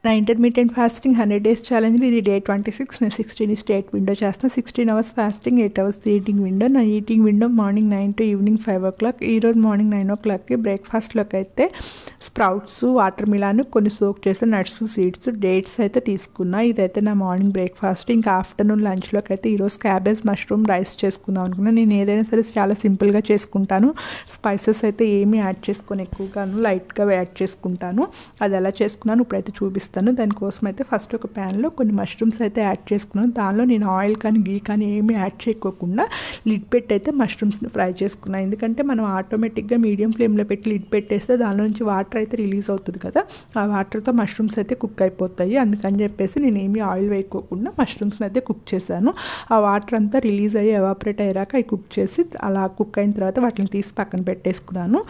నా intermediate fasting 100 days challenge ఇది day 26. నేను 16 స్టేట్ విండో చేస్తాను. 16 hours fasting, 8 hours eating window. నా eating window morning 9 to evening 5 o'clock. ఈరోజు మార్నింగ్ 9 o'clockకి బ్రేక్ఫాస్ట్లోకి అయితే స్ప్రౌట్స్, వాటర్ మిలాన్, కొన్ని సోక్ చేసిన నట్స్, సీడ్స్, డేట్స్ అయితే తీసుకున్నా. ఇదైతే నా మార్నింగ్ బ్రేక్ఫాస్ట్. ఇంకా ఆఫ్టర్నూన్ లంచ్లోకి అయితే ఈరోజు క్యాబేజ్, మష్రూమ్ రైస్ చేసుకుందాం అనుకున్నాను. నేను ఏదైనా సరే చాలా సింపుల్గా చేసుకుంటాను. స్పైసెస్ అయితే ఏమీ యాడ్ చేసుకొని ఎక్కువగాను లైట్గా యాడ్ చేసుకుంటాను. అది ఎలా చేసుకున్నాను ఇప్పుడైతే చూపిస్తాను. దానికోసం అయితే ఫస్ట్ ఒక ప్యాన్లో కొన్ని మష్రూమ్స్ అయితే యాడ్ చేసుకున్నాను. దానిలో నేను ఆయిల్ కానీ గీ కానీ ఏమీ యాడ్ చేయకోకుండా లిడ్ పెట్టి అయితే మష్రూమ్స్ని ఫ్రై చేసుకున్నాను. ఎందుకంటే మనం ఆటోమేటిక్గా మీడియం ఫ్లేమ్లో పెట్టి లిడ్ పెట్టేస్తే దానిలో నుంచి వాటర్ అయితే రిలీజ్ అవుతుంది కదా, ఆ వాటర్తో మష్రూమ్స్ అయితే కుక్ అయిపోతాయి. అందుకని చెప్పేసి నేను ఏమీ ఆయిల్ వేయకోకుండా మష్రూమ్స్ని అయితే కుక్ చేశాను. ఆ వాటర్ అంతా రిలీజ్ అయ్యి ఎవాపరేట్ అయ్యాక అవి కుక్ చేసి అలా కుక్ అయిన తర్వాత వాటిని తీసి పక్కన పెట్టేసుకున్నాను.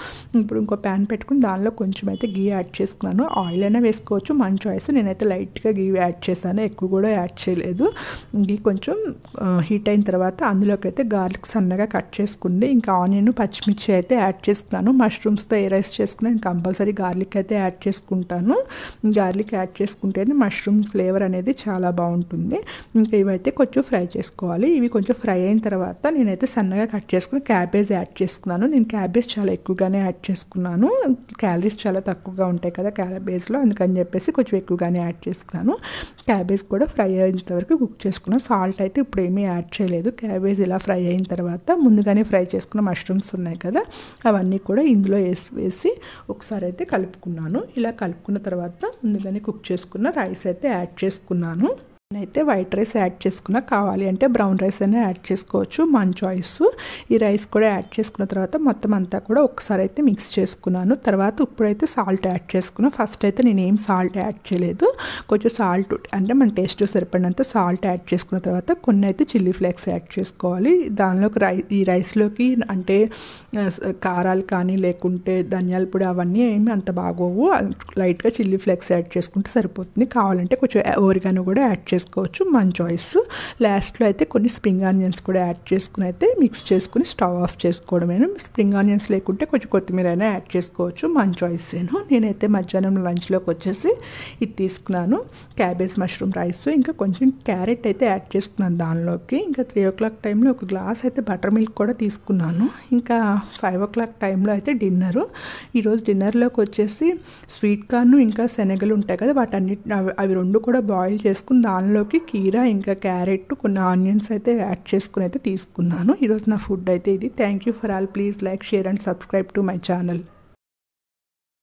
ఇప్పుడు ఇంకో ప్యాన్ పెట్టుకుని దానిలో కొంచెం అయితే గీ యాడ్ చేసుకున్నాను. ఆయిల్ అయినా వేసుకోవచ్చు, మన చాయిస్. నేనైతే లైట్గా గీ యాడ్ చేశాను, ఎక్కువ కూడా యాడ్ చేయలేదు. గీ కొంచెం హీట్ అయిన తర్వాత అందులోకి అయితే గార్లిక్ సన్నగా కట్ చేసుకుంది. ఇంకా ఆనియన్, పచ్చిమిర్చి అయితే యాడ్ చేసుకున్నాను. మష్రూమ్స్తో ఏ రైస్ చేసుకున్నాను కంపల్సరీ గార్లిక్ అయితే యాడ్ చేసుకుంటాను. గార్లిక్ యాడ్ చేసుకుంటేనే మష్రూమ్ ఫ్లేవర్ అనేది చాలా బాగుంటుంది. ఇంకా ఇవైతే కొంచెం ఫ్రై చేసుకోవాలి. ఇవి కొంచెం ఫ్రై అయిన తర్వాత నేనైతే సన్నగా కట్ చేసుకుని క్యాబేజ్ యాడ్ చేసుకున్నాను. నేను క్యాబేజ్ చాలా ఎక్కువగానే యాడ్ చేసుకున్నాను. క్యాలరీస్ చాలా తక్కువగా ఉంటాయి కదా క్యాబేజ్లో, అందుకని చెప్పేసి కొంచెం ఎక్కువగానే యాడ్ చేసుకున్నాను. క్యాబేజ్ కూడా ఫ్రై అయ్యేంత వరకు కుక్ చేసుకున్నాను. సాల్ట్ అయితే ఇప్పుడు ఏమీ యాడ్ చేయలేదు. క్యాబేజ్ ఇలా ఫ్రై అయిన తర్వాత ముందుగానే ఫ్రై చేసుకున్న మష్రూమ్స్ ఉన్నాయి కదా, అవన్నీ కూడా ఇందులో వేసి ఒకసారి అయితే కలుపుకున్నాను. ఇలా కలుపుకున్న తర్వాత ముందుగానే కుక్ చేసుకున్న రైస్ అయితే యాడ్ చేసుకున్నాను. నేనైతే వైట్ రైస్ యాడ్ చేసుకున్నా, కావాలి అంటే బ్రౌన్ రైస్ అయినా యాడ్ చేసుకోవచ్చు, మన చాయిస్. ఈ రైస్ కూడా యాడ్ చేసుకున్న తర్వాత మొత్తం అంతా కూడా ఒకసారి అయితే మిక్స్ చేసుకున్నాను. తర్వాత ఇప్పుడైతే సాల్ట్ యాడ్ చేసుకున్నాను. ఫస్ట్ అయితే నేను ఏం సాల్ట్ యాడ్ చేయలేదు. కొంచెం సాల్ట్ అంటే మన టేస్ట్ సరిపడినంత సాల్ట్ యాడ్ చేసుకున్న తర్వాత కొన్ని అయితే చిల్లీ ఫ్లేక్స్ యాడ్ చేసుకోవాలి. దానిలోకి ఈ రైస్లోకి అంటే కారాలు కానీ లేకుంటే ధనియాల పొడి అవన్నీ ఏమి అంత బాగోవు. లైట్గా చిల్లీ ఫ్లేక్స్ యాడ్ చేసుకుంటే సరిపోతుంది. కావాలంటే కొంచెం ఓరిగానో కూడా యాడ్ చేసుకోవచ్చు, మన చాయిస్. లాస్ట్లో అయితే కొన్ని స్ప్రింగ్ ఆనియన్స్ కూడా యాడ్ చేసుకుని అయితే మిక్స్ చేసుకుని స్టవ్ ఆఫ్ చేసుకోవడమేను. స్ప్రింగ్ ఆనియన్స్ లేకుంటే కొంచెం కొత్తిమీర అయినా యాడ్ చేసుకోవచ్చు, మన చాయిస్. నేనైతే మధ్యాహ్నం లంచ్లోకి వచ్చేసి ఇది తీసుకున్నాను, క్యాబేజ్ మష్రూమ్ రైస్. ఇంకా కొంచెం క్యారెట్ అయితే యాడ్ చేసుకున్నాను దానిలోకి. ఇంకా 3 o'clock టైంలో ఒక గ్లాస్ అయితే బటర్ మిల్క్ కూడా తీసుకున్నాను. ఇంకా 5 o'clock టైంలో అయితే డిన్నరు. ఈరోజు డిన్నర్లోకి వచ్చేసి స్వీట్ కార్న్ ఇంకా శనగలు ఉంటాయి కదా, అవి రెండు కూడా బాయిల్ చేసుకుని దానిలోకి కీరా ఇంకా క్యారెట్ కొన్ని ఆనియన్స్ అయితే యాడ్ చేసుకుని అయితే తీసుకున్నాను. ఈరోజు నా ఫుడ్ అయితే ఇది. Thank you for all. Please like, share and subscribe to my channel.